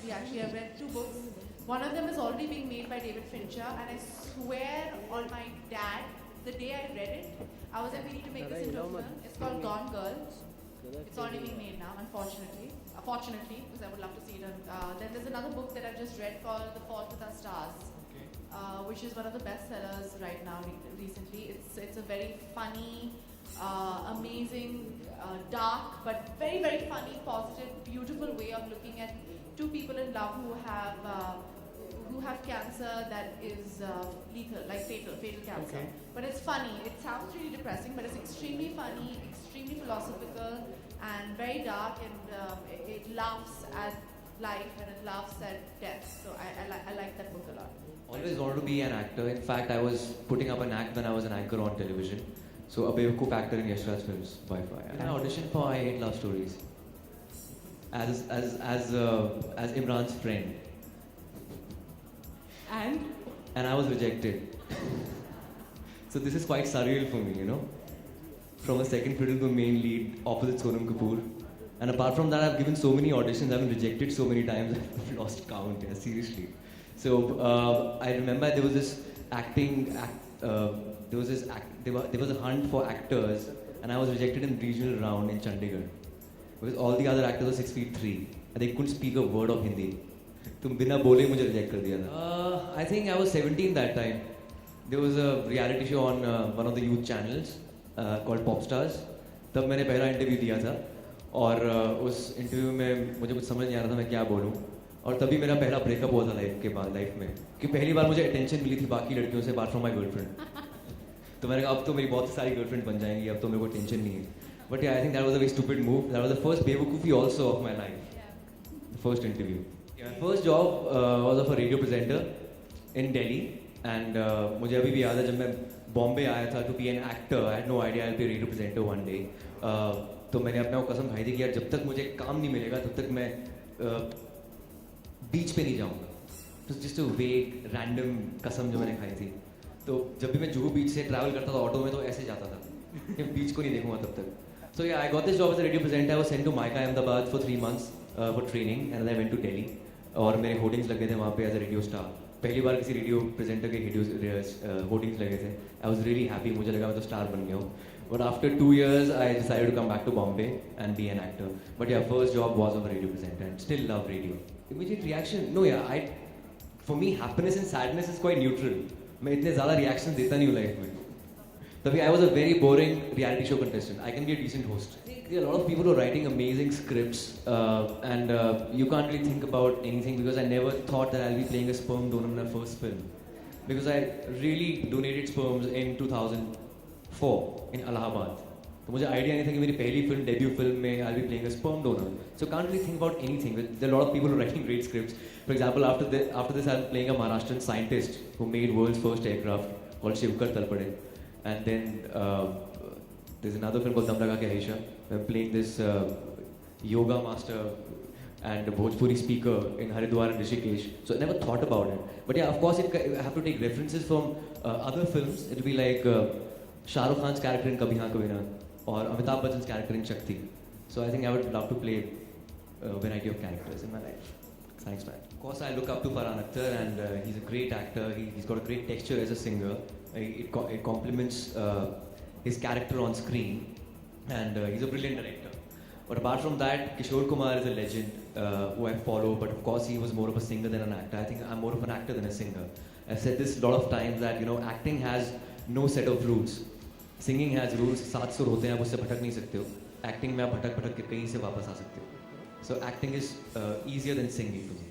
unfortunately, actually, I've read two books. One of them is already being made by David Fincher, and I swear on my dad, the day I read it, I was like, we need to make this into a film. It's called Gone Girl. It's already being made now, unfortunately. Fortunately, because I would love to see it. Then there's another book that I've just read called The Fault with Our Stars, which is one of the bestsellers right now recently. It's a very funny, amazing, dark, but very, very funny, positive, beautiful way of looking at two people in love who have cancer that is lethal, like fatal cancer. Okay. But it's funny. It sounds really depressing, but it's extremely funny, extremely philosophical, and very dark, and it laughs at life and it laughs at death. So I like that book a lot. Always wanted to be an actor. In fact, I was putting up an act when I was an anchor on television. So a Bewakoof actor in Yash Raj films, Wi-Fi. And I auditioned for I Hate Love Stories as Imran's friend, and I was rejected. So this is quite surreal for me, you know. From a second fiddle to a main lead, opposite Sonam Kapoor. And apart from that, I've given so many auditions, I've been rejected so many times, I've lost count, yeah, seriously. So I remember there was this there was a hunt for actors, and I was rejected in regional round in Chandigarh. Because all the other actors were 6'3", and they couldn't speak a word of Hindi. तुम बिना बोले मुझे reject कर दिया था. I think I was 17 that time. There was a reality show on one of the youth channels called Popstars. तब मैंने पहला इंटरव्यू दिया था, और उस इंटरव्यू में मुझे कुछ समझ नहीं आ रहा था मैं क्या बोलूँ. और तभी मेरा पहला ब्रेकअप हुआ था लाइफ में, कि पहली बार मुझे अटेंशन मिली थी बाकी लड़कियों से, अपार्ट फ्रॉम माई गर्लफ्रेंड. तो मैंने कहा अब तो मेरी बहुत सारी गर्लफ्रेंड बन जाएंगी, अब तो मेरे को टेंशन नहीं है. But I think that was a very stupid move. That was the first बेवकूफी also of my life. The first interview. My first job was of a radio presenter in Delhi, and मुझे अभी भी याद है जब मैं बॉम्बे आया था to be an actor. I had no idea I'll be a radio presenter one day. तो मैंने अपने को कसम खाई थी कि यार जब तक मुझे काम नहीं मिलेगा तब तक मैं बीच पे नहीं जाऊँगा. तो जस्ट अ वेग रैंडम कसम जो मैंने खाई थी. तो जब भी मैं जुहू बीच से ट्रैवल करता था ऑटो में तो ऐसे जाता था कि बीच को नहीं देखूंगा तब तक. So yeah, I got this job as a radio presenter. I was sent to Mica Ahmedabad for 3 months for training, and then I went to Delhi. और मेरे होर्डिंग्स लगे थे वहाँ पे एज अ रेडियो स्टार. पहली बार किसी radio presenter के hoardings लगे थे. I was really happy. मुझे लगा मैं तो स्टार बन गया हूँ. But after 2 years I decided to come back to Bombay and be an actor. But yeah first job was of radio presenter and still love radio. Immediate reaction no yeah I for me happiness and sadness is quite neutral. मैं इतने ज़्यादा reaction देता नहीं हूँ life में. तभी I was a very boring reality show contestant. I can be a decent host. There are a lot of people who are writing amazing scripts, and you can't really think about anything, because I never thought that I'll be playing a sperm donor in my first film, because I really donated sperms in 2004 in Allahabad. तो मुझे idea नहीं था कि मेरी पहली film debut film में I'll be playing a sperm donor. So can't really think about anything. There are a lot of people who are writing great scripts. For example, after this I'm playing a Maharashtrian scientist who made world's first aircraft called Shivkar Talpade, and then there's another film called Dam Lगा के Aisha. I'm playing this yoga master and Bhojpuri speaker in Haridwar and Rishikesh. So I never thought about it. But yeah, of course, I have to take references from other films. It'll be like Shah Rukh Khan's character in Kabhi Haan Kabhi Na, or Amitabh Bachchan's character in Shakti. So I think I would love to play a variety of characters in my life. Thanks, man. Of course, I look up to Farhan Akhtar, and he's a great actor. He's got a great texture as a singer. It complements his character on screen, and he's a brilliant director. But apart from that, Kishore Kumar is a legend who I follow, but of course he was more of a singer than an actor. I think I'm more of an actor than a singer. I've said this a lot of times that, you know, acting has no set of rules. Singing has rules. 7 सुर होते हैं, आप उससे भटक नहीं सकते हो. Acting में आप भटक के कहीं से वापस आ सकते हो. So acting is easier than singing to me.